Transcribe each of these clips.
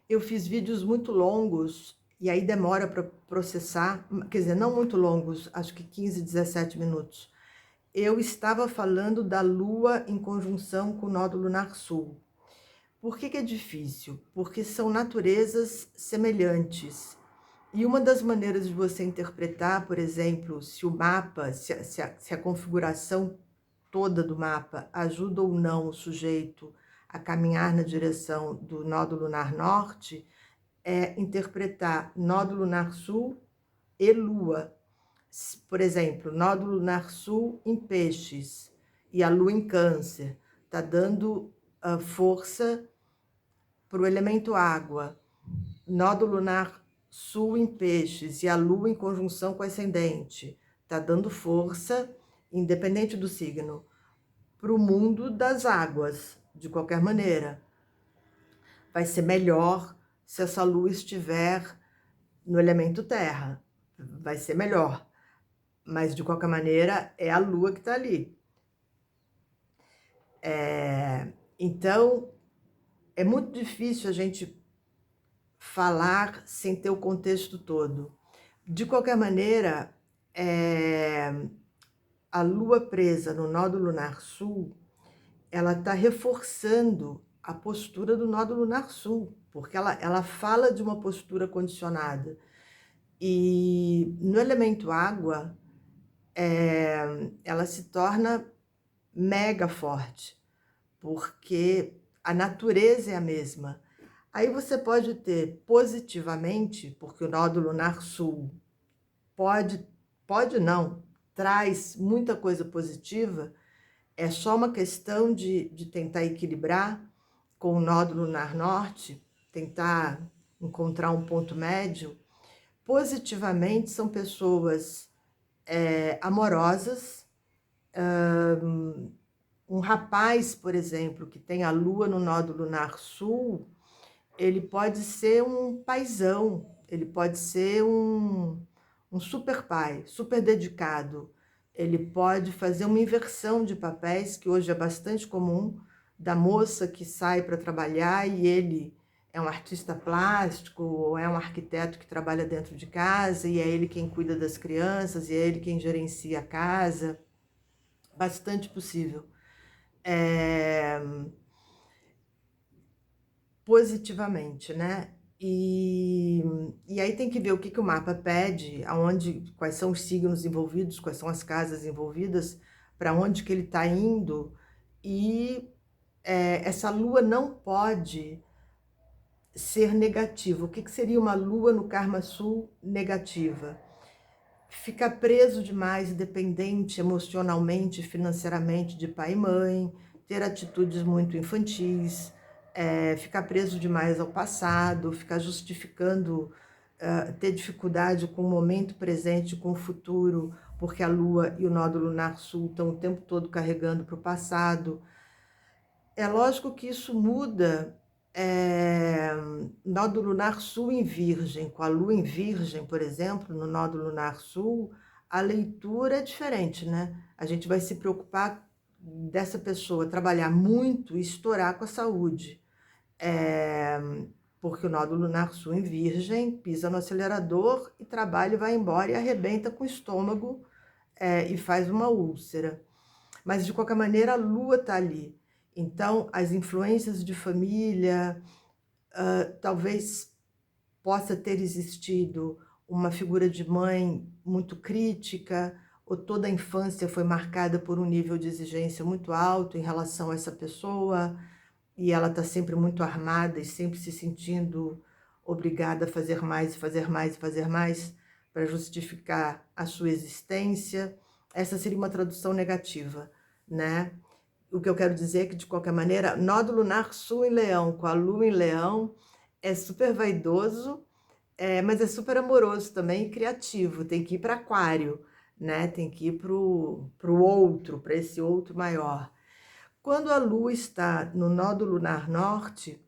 Eu fiz vídeos muito longos e aí demora para processar, quer dizer, não muito longos, acho que 15, 17 minutos. Eu estava falando da Lua em conjunção com o nódo lunar sul. Por que que é difícil? Porque são naturezas semelhantes. E uma das maneiras de você interpretar, por exemplo, se o mapa, se a configuração toda do mapa ajuda ou não o sujeito a caminhar na direção do nódo lunar norte, é interpretar nódo lunar sul e lua. Por exemplo, nódo lunar sul em peixes e a lua em câncer. Está dando força para o elemento água. Nódo lunar sul em peixes e a lua em conjunção com o ascendente. Está dando força, independente do signo, para o mundo das águas, de qualquer maneira. Vai ser melhor se essa lua estiver no elemento terra. Vai ser melhor. Mas, de qualquer maneira, é a lua que está ali. Então, é muito difícil a gente falar sem ter o contexto todo. De qualquer maneira, a lua presa no nódo lunar sul, ela está reforçando a postura do nódo lunar sul, porque ela fala de uma postura condicionada. E no elemento água, ela se torna mega forte, porque a natureza é a mesma. Aí você pode ter positivamente, porque o nódo lunar sul pode não, traz muita coisa positiva, é só uma questão de tentar equilibrar com o nódo lunar norte, tentar encontrar um ponto médio. Positivamente, são pessoas amorosas. Um rapaz, por exemplo, que tem a lua no nódo lunar sul, ele pode ser um paizão, ele pode ser um super pai, super dedicado. Ele pode fazer uma inversão de papéis, que hoje é bastante comum, da moça que sai para trabalhar e ele é um artista plástico ou é um arquiteto que trabalha dentro de casa e é ele quem cuida das crianças e é ele quem gerencia a casa. Bastante possível. É, positivamente, né? E aí tem que ver o que o mapa pede, aonde, quais são os signos envolvidos, quais são as casas envolvidas, para onde que ele está indo. E essa lua não pode ser negativa. O que que seria uma lua no Karma Sul negativa? Ficar preso demais, dependente emocionalmente, financeiramente de pai e mãe, ter atitudes muito infantis, ficar preso demais ao passado, ficar justificando, ter dificuldade com o momento presente, com o futuro, porque a Lua e o nódo lunar sul estão o tempo todo carregando para o passado. É lógico que isso muda. Nódo lunar sul em Virgem, com a Lua em Virgem, por exemplo, no nódo lunar sul, a leitura é diferente, né? A gente vai se preocupar dessa pessoa trabalhar muito e estourar com a saúde. É, porque o nódo lunar sul em Virgem pisa no acelerador e trabalha e vai embora e arrebenta com o estômago e faz uma úlcera. Mas, de qualquer maneira, a Lua está ali. Então, as influências de família, talvez possa ter existido uma figura de mãe muito crítica, ou toda a infância foi marcada por um nível de exigência muito alto em relação a essa pessoa, e ela está sempre muito armada e sempre se sentindo obrigada a fazer mais, fazer mais, fazer mais para justificar a sua existência. Essa seria uma tradução negativa, né? O que eu quero dizer é que, de qualquer maneira, nódo lunar sul em Leão, com a Lua em Leão, é super vaidoso, mas é super amoroso também e criativo. Tem que ir para Aquário, né? Tem que ir para o outro, para esse outro maior. Quando a Lua está no nódo lunar norte,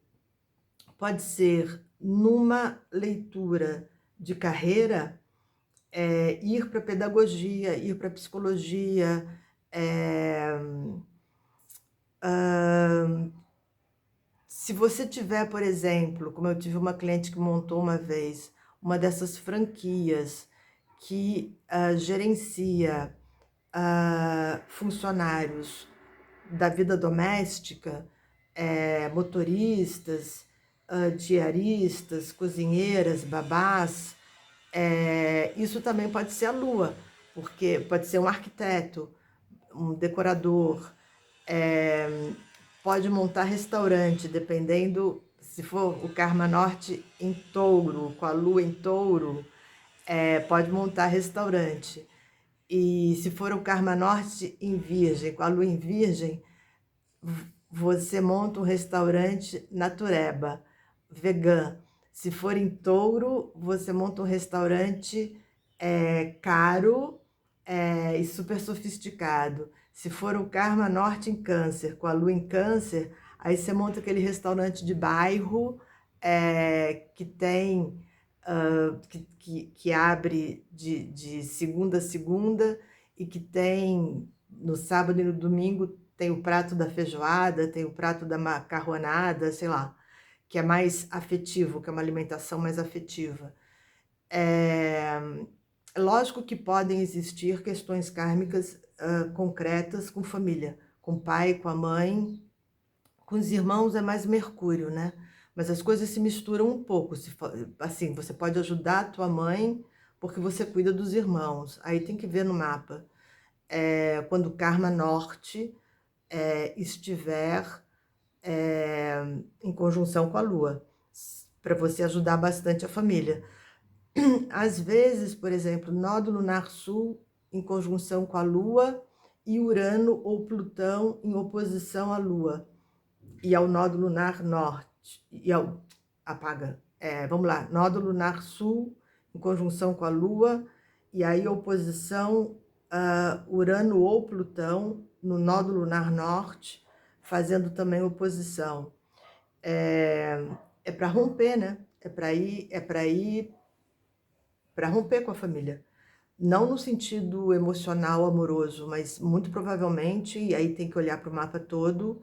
pode ser numa leitura de carreira, ir para pedagogia, ir para psicologia, Se você tiver, por exemplo, como eu tive uma cliente que montou uma vez, uma dessas franquias que gerencia funcionários da vida doméstica, motoristas, diaristas, cozinheiras, babás, isso também pode ser a lua, porque pode ser um arquiteto, um decorador, pode montar restaurante, dependendo se for o Karma Norte em touro, com a lua em touro, pode montar restaurante. E se for o Karma Norte em Virgem, com a lua em Virgem, você monta um restaurante natureba, vegan. Se for em touro, você monta um restaurante caro e super sofisticado. Se for o Karma Norte em Câncer, com a lua em Câncer, aí você monta aquele restaurante de bairro que tem que abre de segunda a segunda e que tem no sábado e no domingo tem o prato da feijoada, tem o prato da macarronada, sei lá, que é mais afetivo, que é uma alimentação mais afetiva. Lógico que podem existir questões kármicas concretas com família, com o pai, com a mãe, com os irmãos é mais Mercúrio, né? Mas as coisas se misturam um pouco. Assim, você pode ajudar a tua mãe porque você cuida dos irmãos. Aí tem que ver no mapa. Quando o Karma Norte estiver em conjunção com a Lua, para você ajudar bastante a família. Às vezes, por exemplo, nódo lunar sul em conjunção com a Lua e Urano ou Plutão em oposição à Lua e ao nódo lunar norte, vamos lá, nódo lunar sul em conjunção com a Lua, e aí oposição Urano ou Plutão no nódo lunar norte, fazendo também oposição. É para romper, né? É para ir para romper com a família. Não no sentido emocional, amoroso, mas muito provavelmente, e aí tem que olhar para o mapa todo,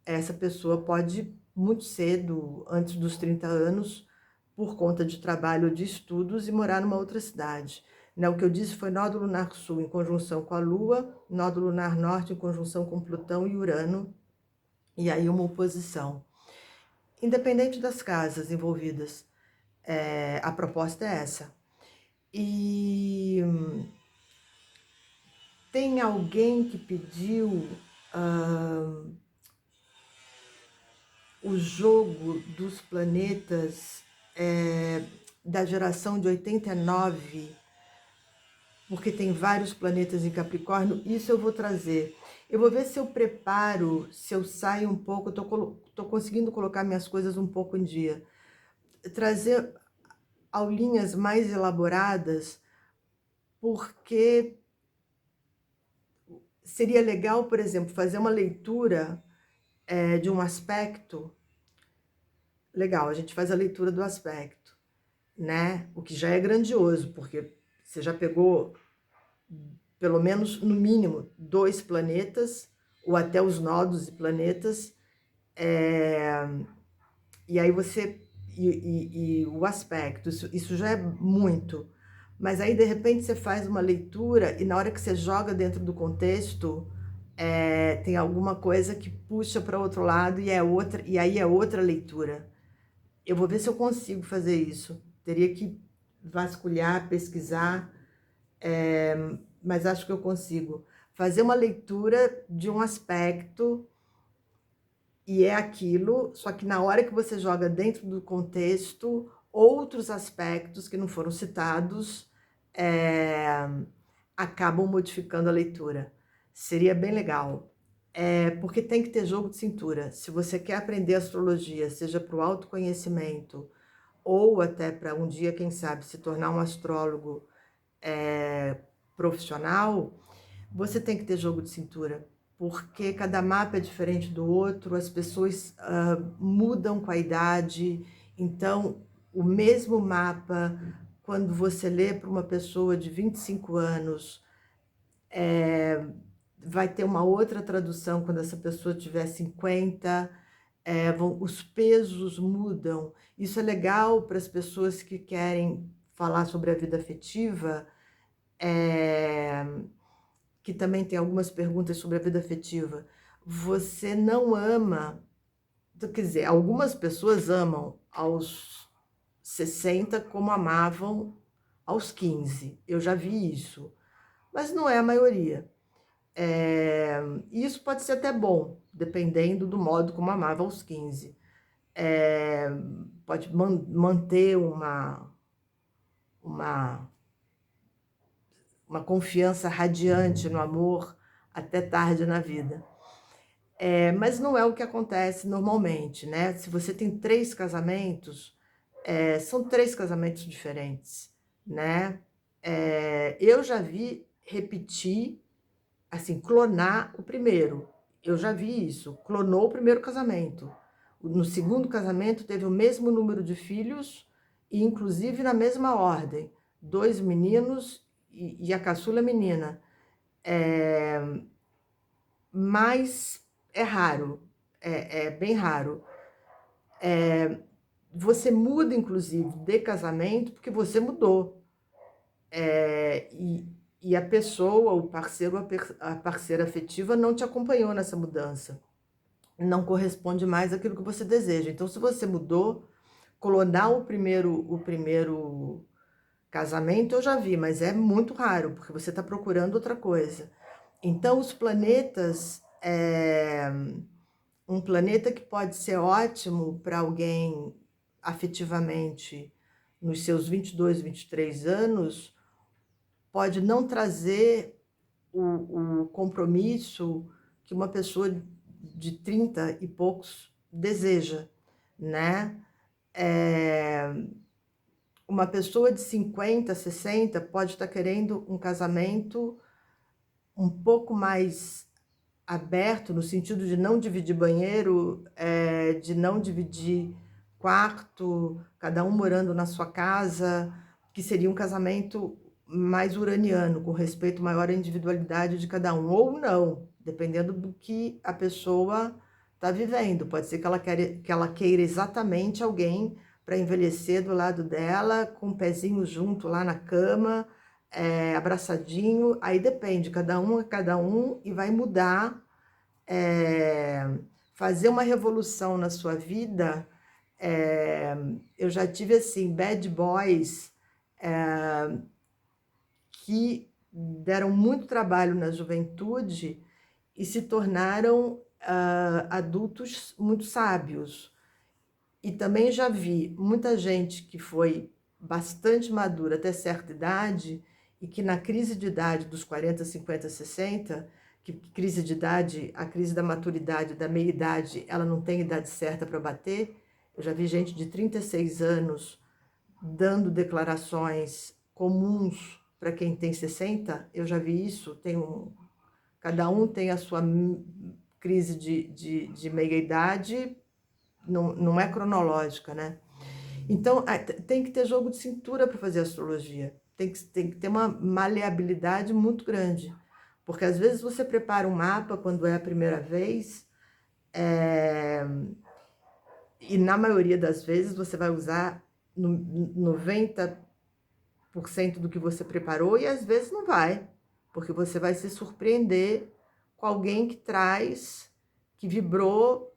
essa pessoa pode, muito cedo, antes dos 30 anos, por conta de trabalho ou de estudos, e morar numa outra cidade. Né? O que eu disse foi nódo lunar sul em conjunção com a Lua, nódo lunar norte em conjunção com Plutão e Urano, e aí uma oposição. Independente das casas envolvidas, a proposta é essa. E tem alguém que pediu o jogo dos planetas da geração de 89, porque tem vários planetas em Capricórnio, isso eu vou trazer. Eu vou ver se eu preparo, se eu saio um pouco, tô conseguindo colocar minhas coisas um pouco em dia. Trazer aulinhas mais elaboradas, porque seria legal, por exemplo, fazer uma leitura de um aspecto. Legal, a gente faz a leitura do aspecto, né? O que já é grandioso, porque você já pegou, pelo menos, no mínimo, 2 planetas, ou até os nodos e planetas, e aí você... E o aspecto, isso já é muito. Mas aí, de repente, você faz uma leitura e na hora que você joga dentro do contexto, tem alguma coisa que puxa para outro lado e aí é outra leitura. Eu vou ver se eu consigo fazer isso. Teria que vasculhar, pesquisar, mas acho que eu consigo. Fazer uma leitura de um aspecto e é aquilo, só que na hora que você joga dentro do contexto, outros aspectos que não foram citados acabam modificando a leitura. Seria bem legal. Porque tem que ter jogo de cintura. Se você quer aprender astrologia, seja para o autoconhecimento, ou até para um dia, quem sabe, se tornar um astrólogo profissional, você tem que ter jogo de cintura, porque cada mapa é diferente do outro, as pessoas mudam com a idade, então o mesmo mapa, quando você lê para uma pessoa de 25 anos, vai ter uma outra tradução quando essa pessoa tiver 50, os pesos mudam. Isso é legal para as pessoas que querem falar sobre a vida afetiva, é, que também tem algumas perguntas sobre a vida afetiva. Você não ama, quer dizer, algumas pessoas amam aos 60 como amavam aos 15. Eu já vi isso, mas não é a maioria. E isso pode ser até bom, dependendo do modo como amava aos 15. É, pode manter uma, uma confiança radiante no amor até tarde na vida. Mas não é o que acontece normalmente, né? Se você tem 3 casamentos, são 3 casamentos diferentes, né? Eu já vi repetir, assim, clonar o primeiro. Eu já vi isso, clonou o primeiro casamento. No segundo casamento teve o mesmo número de filhos e inclusive na mesma ordem, 2 meninos e a caçula menina. Mas é raro, é bem raro. Você muda, inclusive, de casamento porque você mudou. E a pessoa, o parceiro, a parceira afetiva não te acompanhou nessa mudança. Não corresponde mais àquilo que você deseja. Então, se você mudou, clonar o primeiro casamento eu já vi, mas é muito raro, porque você está procurando outra coisa. Então, os planetas, um planeta que pode ser ótimo para alguém afetivamente nos seus 22, 23 anos, pode não trazer o compromisso que uma pessoa de 30 e poucos deseja, né? Uma pessoa de 50, 60 pode estar querendo um casamento um pouco mais aberto, no sentido de não dividir banheiro, de não dividir quarto, cada um morando na sua casa, que seria um casamento mais uraniano, com respeito maior à individualidade de cada um, ou não, dependendo do que a pessoa está vivendo. Pode ser que ela queira exatamente alguém para envelhecer do lado dela, com o pezinho junto lá na cama, abraçadinho. Aí depende, cada um é cada um e vai mudar, fazer uma revolução na sua vida. Eu já tive assim bad boys que deram muito trabalho na juventude e se tornaram adultos muito sábios. E também já vi muita gente que foi bastante madura até certa idade e que na crise de idade dos 40, 50, 60, que crise de idade, a crise da maturidade, da meia-idade, ela não tem idade certa para bater. Eu já vi gente de 36 anos dando declarações comuns para quem tem 60. Eu já vi isso, cada um tem a sua crise de meia-idade, não é cronológica, né? Então, tem que ter jogo de cintura para fazer astrologia. Tem que ter uma maleabilidade muito grande. Porque às vezes você prepara um mapa quando é a primeira vez, e na maioria das vezes você vai usar 90% do que você preparou, e às vezes não vai, porque você vai se surpreender com alguém que vibrou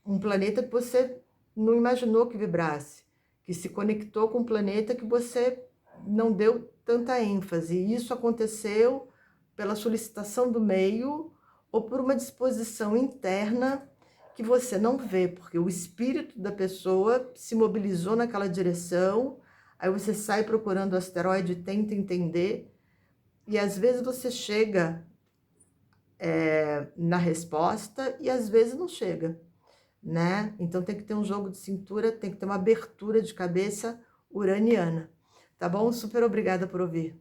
um planeta que você não imaginou que vibrasse, que se conectou com um planeta que você não deu tanta ênfase. E isso aconteceu pela solicitação do meio ou por uma disposição interna que você não vê, porque o espírito da pessoa se mobilizou naquela direção. Aí você sai procurando o asteroide, tenta entender, e às vezes você chega na resposta e às vezes não chega, né? Então tem que ter um jogo de cintura, tem que ter uma abertura de cabeça uraniana. Tá bom? Super obrigada por ouvir.